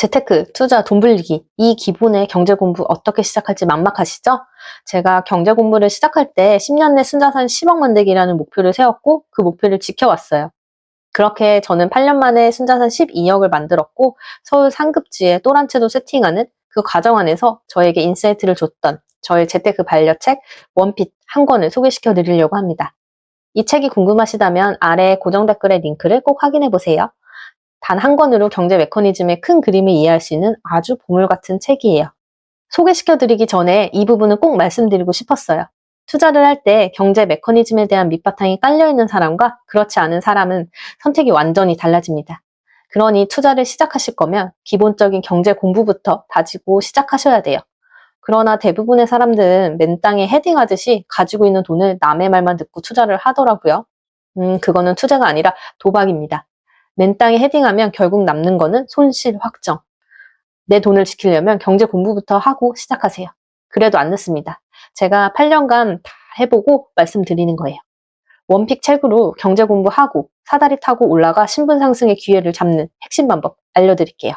재테크, 투자, 돈 불리기, 이 기본의 경제 공부 어떻게 시작할지 막막하시죠? 제가 경제 공부를 시작할 때 10년 내 순자산 10억 만들기라는 목표를 세웠고 그 목표를 지켜왔어요. 그렇게 저는 8년 만에 순자산 12억을 만들었고 서울 상급지에 또 한 채도 세팅하는 그 과정 안에서 저에게 인사이트를 줬던 저의 재테크 반려책 원핏 한 권을 소개시켜 드리려고 합니다. 이 책이 궁금하시다면 아래 고정 댓글의 링크를 꼭 확인해 보세요. 단 한 권으로 경제 메커니즘의 큰 그림을 이해할 수 있는 아주 보물 같은 책이에요. 소개시켜드리기 전에 이 부분은 꼭 말씀드리고 싶었어요. 투자를 할 때 경제 메커니즘에 대한 밑바탕이 깔려있는 사람과 그렇지 않은 사람은 선택이 완전히 달라집니다. 그러니 투자를 시작하실 거면 기본적인 경제 공부부터 다지고 시작하셔야 돼요. 그러나 대부분의 사람들은 맨땅에 헤딩하듯이 가지고 있는 돈을 남의 말만 듣고 투자를 하더라고요. 그거는 투자가 아니라 도박입니다. 맨땅에 헤딩하면 결국 남는 거는 손실 확정. 내 돈을 지키려면 경제 공부부터 하고 시작하세요. 그래도 안 늦습니다. 제가 8년간 다 해보고 말씀드리는 거예요. 원픽 책으로 경제 공부하고 사다리 타고 올라가 신분 상승의 기회를 잡는 핵심 방법 알려드릴게요.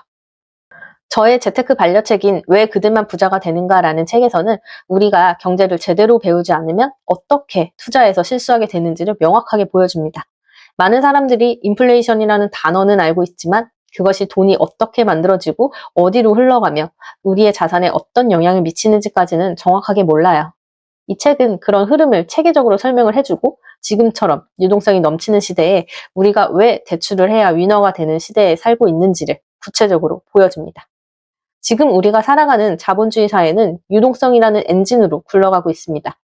저의 재테크 반려책인 왜 그들만 부자가 되는가라는 책에서는 우리가 경제를 제대로 배우지 않으면 어떻게 투자에서 실수하게 되는지를 명확하게 보여줍니다. 많은 사람들이 인플레이션이라는 단어는 알고 있지만 그것이 돈이 어떻게 만들어지고 어디로 흘러가며 우리의 자산에 어떤 영향을 미치는지까지는 정확하게 몰라요. 이 책은 그런 흐름을 체계적으로 설명을 해주고 지금처럼 유동성이 넘치는 시대에 우리가 왜 대출을 해야 위너가 되는 시대에 살고 있는지를 구체적으로 보여줍니다. 지금 우리가 살아가는 자본주의 사회는 유동성이라는 엔진으로 굴러가고 있습니다.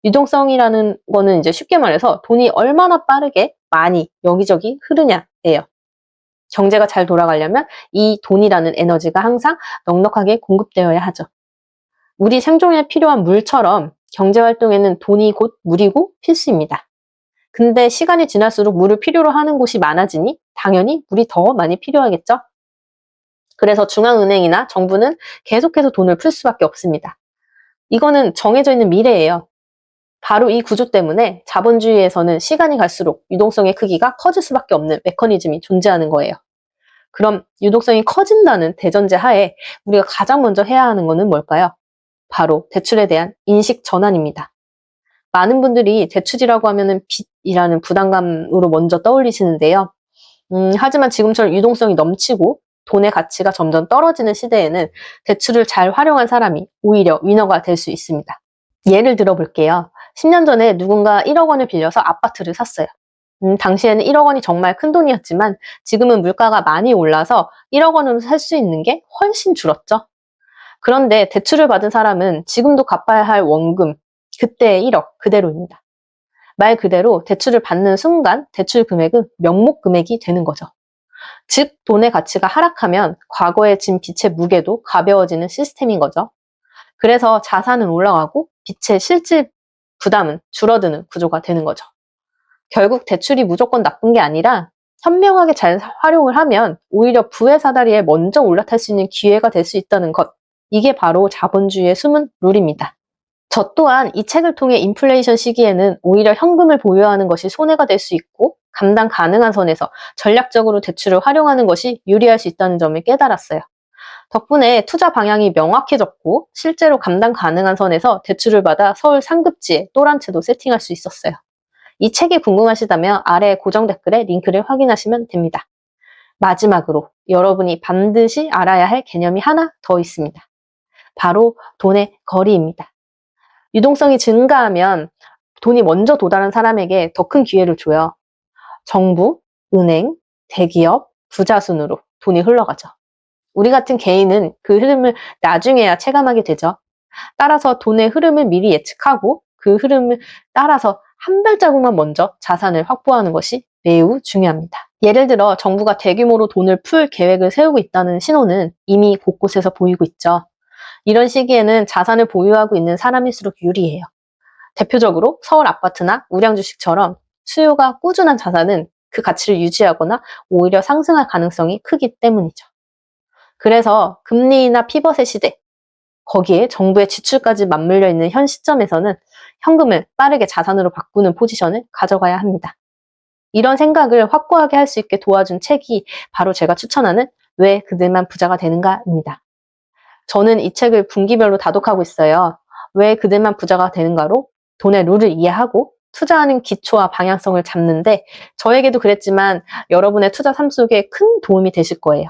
유동성이라는 거는 이제 쉽게 말해서 돈이 얼마나 빠르게 많이 여기저기 흐르냐예요. 경제가 잘 돌아가려면 이 돈이라는 에너지가 항상 넉넉하게 공급되어야 하죠. 우리 생존에 필요한 물처럼 경제활동에는 돈이 곧 물이고 필수입니다. 근데 시간이 지날수록 물을 필요로 하는 곳이 많아지니 당연히 물이 더 많이 필요하겠죠? 그래서 중앙은행이나 정부는 계속해서 돈을 풀 수밖에 없습니다. 이거는 정해져 있는 미래예요. 바로 이 구조 때문에 자본주의에서는 시간이 갈수록 유동성의 크기가 커질 수밖에 없는 메커니즘이 존재하는 거예요. 그럼 유동성이 커진다는 대전제 하에 우리가 가장 먼저 해야 하는 것은 뭘까요? 바로 대출에 대한 인식 전환입니다. 많은 분들이 대출이라고 하면 빚이라는 부담감으로 먼저 떠올리시는데요. 하지만 지금처럼 유동성이 넘치고 돈의 가치가 점점 떨어지는 시대에는 대출을 잘 활용한 사람이 오히려 위너가 될 수 있습니다. 예를 들어 볼게요. 10년 전에 누군가 1억 원을 빌려서 아파트를 샀어요. 당시에는 1억 원이 정말 큰 돈이었지만 지금은 물가가 많이 올라서 1억 원으로 살 수 있는 게 훨씬 줄었죠. 그런데 대출을 받은 사람은 지금도 갚아야 할 원금, 그때의 1억 그대로입니다. 말 그대로 대출을 받는 순간 대출 금액은 명목 금액이 되는 거죠. 즉 돈의 가치가 하락하면 과거에 진 빚의 무게도 가벼워지는 시스템인 거죠. 그래서 자산은 올라가고 빚의 실질 부담은 줄어드는 구조가 되는 거죠. 결국 대출이 무조건 나쁜 게 아니라 현명하게 잘 활용을 하면 오히려 부의 사다리에 먼저 올라탈 수 있는 기회가 될 수 있다는 것. 이게 바로 자본주의의 숨은 룰입니다. 저 또한 이 책을 통해 인플레이션 시기에는 오히려 현금을 보유하는 것이 손해가 될 수 있고 감당 가능한 선에서 전략적으로 대출을 활용하는 것이 유리할 수 있다는 점을 깨달았어요. 덕분에 투자 방향이 명확해졌고 실제로 감당 가능한 선에서 대출을 받아 서울 상급지에 또 한 채도 세팅할 수 있었어요. 이 책이 궁금하시다면 아래 고정 댓글에 링크를 확인하시면 됩니다. 마지막으로 여러분이 반드시 알아야 할 개념이 하나 더 있습니다. 바로 돈의 거리입니다. 유동성이 증가하면 돈이 먼저 도달한 사람에게 더 큰 기회를 줘요. 정부, 은행, 대기업, 부자 순으로 돈이 흘러가죠. 우리 같은 개인은 그 흐름을 나중에야 체감하게 되죠. 따라서 돈의 흐름을 미리 예측하고 그 흐름을 따라서 한 발자국만 먼저 자산을 확보하는 것이 매우 중요합니다. 예를 들어 정부가 대규모로 돈을 풀 계획을 세우고 있다는 신호는 이미 곳곳에서 보이고 있죠. 이런 시기에는 자산을 보유하고 있는 사람일수록 유리해요. 대표적으로 서울 아파트나 우량 주식처럼 수요가 꾸준한 자산은 그 가치를 유지하거나 오히려 상승할 가능성이 크기 때문이죠. 그래서 금리나 피벗의 시대, 거기에 정부의 지출까지 맞물려 있는 현 시점에서는 현금을 빠르게 자산으로 바꾸는 포지션을 가져가야 합니다. 이런 생각을 확고하게 할 수 있게 도와준 책이 바로 제가 추천하는 왜 그들만 부자가 되는가입니다. 저는 이 책을 분기별로 다독하고 있어요. 왜 그들만 부자가 되는가로 돈의 룰을 이해하고 투자하는 기초와 방향성을 잡는데 저에게도 그랬지만 여러분의 투자 삶 속에 큰 도움이 되실 거예요.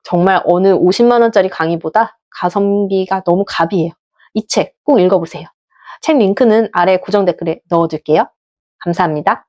정말 어느 50만 원짜리 강의보다 가성비가 너무 갑이에요. 이 책 꼭 읽어보세요. 책 링크는 아래 고정 댓글에 넣어둘게요. 감사합니다.